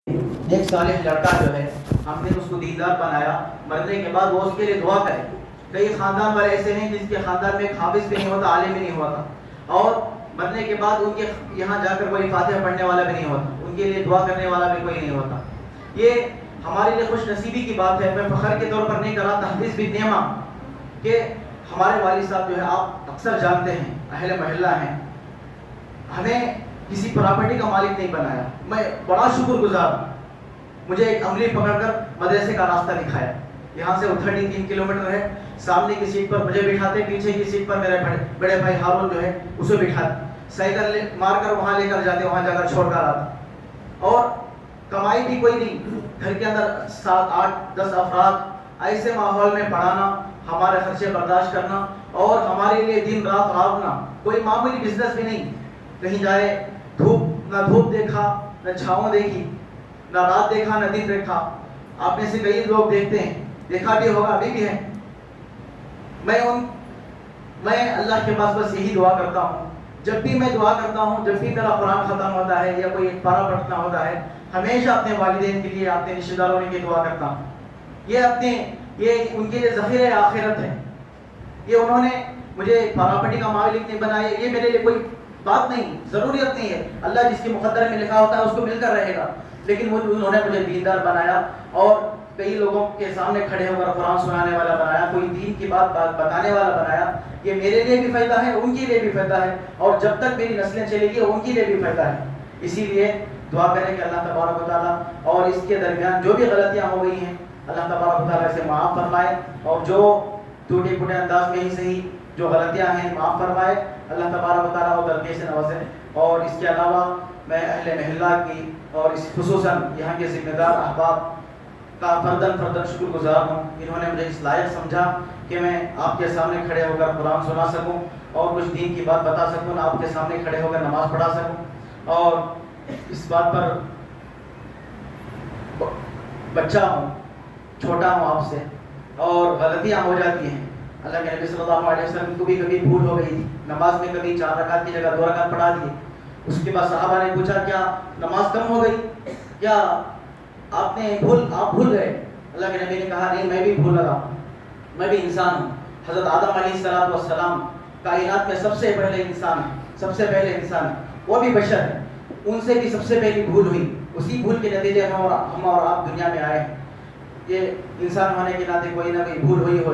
ایک صالح لڑکا جو ہے ہم نے اس کو دیندار بنایا، مرنے کے بعد وہ اس کے لیے دعا کرے۔ کئی خاندان والے ایسے ہیں جس کے خاندان میں ایک حافظ بھی نہیں ہوتا، عالم بھی نہیں ہوتا، اور مرنے کے بعد ان کے یہاں جا کر کوئی فاتحہ پڑھنے والا بھی نہیں ہوتا، ان کے لیے دعا کرنے والا بھی کوئی نہیں ہوتا۔ یہ ہمارے لیے خوش نصیبی کی بات ہے۔ میں فخر کے طور پر نہیں کر رہا، تحدیث بھی نعمہ کہ ہمارے والد صاحب جو ہے، آپ اکثر جانتے ہیں، اہل محلہ ہیں، ہمیں کسی پراپرٹی کا مالک نہیں بنایا۔ میں بڑا شکر گزار ہوں، مجھے ایک عملی پکڑ کر مدرسے کا راستہ دکھایا۔ یہاں سے 3 کلومیٹر ہے، سامنے کی سیٹ پر مجھے بٹھاتے، پیچھے کی سیٹ پر میرے بڑے بھائی ہارون جو ہے اسے بٹھاتے، سائیکل مار کر وہاں لے کر جاتے، وہاں جا کر چھوڑ کر آتے۔ اور کمائی بھی کوئی نہیں، گھر کے اندر 7 8 10 افراد، ایسے ماحول میں پڑھانا، ہمارے خرچے برداشت کرنا، اور ہمارے لیے دن رات راؤنا، کوئی معمولی بزنس بھی نہیں۔ کہیں جائے نہ دھوپ دیکھا، نہ چھاؤں دیکھی، نہ رات دیکھا، نہ دن دیکھا۔ آپ میں سے کئی لوگ دیکھتے ہیں، دیکھا بھی ہوگا، ابھی بھی ہے۔ میں اللہ کے پاس بس یہی دعا کرتا ہوں، جب بھی میں دعا کرتا ہوں، جب بھی میرا قرآن ختم ہوتا ہے یا کوئی پارہ پڑھنا ہوتا ہے، ہمیشہ اپنے والدین کے لیے، اپنے رشتہ داروں کے لیے دعا کرتا ہوں۔ یہ ان کے لیے ذخیرہ آخرت ہے۔ یہ انہوں نے مجھے پراپرٹی کا مالک نہیں بنایا، یہ میرے لیے کوئی بات نہیں، ضروریت نہیں ہے۔ اللہ جس کے مقدر میں لکھا ہوتا ہے اس کو مل کر رہے گا، لیکن انہوں نے مجھے دیندار بنایا، اور کئی لوگوں کے سامنے کھڑے ہو کر قرآن سنانے والا بنایا، کوئی دین کی بات بتانے والا بنایا۔ یہ میرے لیے بھی فائدہ ہے، ان کے لیے بھی فائدہ ہے، اور جب تک میری نسلیں چلے گی ان کے لیے بھی فائدہ ہے۔ اسی لیے دعا کریں کہ اللہ تبارک و تعالیٰ، اور اس کے درمیان جو بھی غلطیاں ہو گئی ہیں، اللہ تبارک و تعالیٰ اسے معاف فرمائے، اور جو ٹوٹے پھوٹے انداز میں ہی صحیح جو غلطیاں ہیں معاف فرمائے، اللہ تبارک و تعالیٰ وہ درجے سے نوازے۔ اور اس کے علاوہ میں اہل محلہ کی، اور اس خصوصاً یہاں کے ذمہ دار احباب کا فرداً شکر گزار ہوں۔ انہوں نے مجھے اس لائق سمجھا کہ میں آپ کے سامنے کھڑے ہو کر قرآن سنا سکوں، اور کچھ دین کی بات بتا سکوں، آپ کے سامنے کھڑے ہو کر نماز پڑھا سکوں۔ اور اس بات پر بچہ ہوں، چھوٹا ہوں آپ سے، اور غلطیاں ہو جاتی ہیں۔ اللہ کے نبی صلی اللہ علیہ وسلم کو بھی کبھی بھول ہو گئی تھی، نماز میں کبھی 4 رکعت کی جگہ 2 رکعت پڑھا دیے۔ اس کے بعد صحابہ نے پوچھا، کیا نماز کم ہو گئی، کیا آپ بھول گئے؟ اللہ کے نبی نے کہا، نہیں، میں بھی بھول رہا ہوں، میں بھی انسان ہوں۔ حضرت آدم علیہ السلام کائنات میں سب سے پہلے انسان ہے، وہ بھی بشر ہے، ان سے بھی سب سے پہلی بھول ہوئی، اسی بھول کے نتیجے ہم اور آپ دنیا میں آئے ہیں۔ یہ انسان ہونے کے ناطے کوئی نہ کوئی بھول ہوئی ہو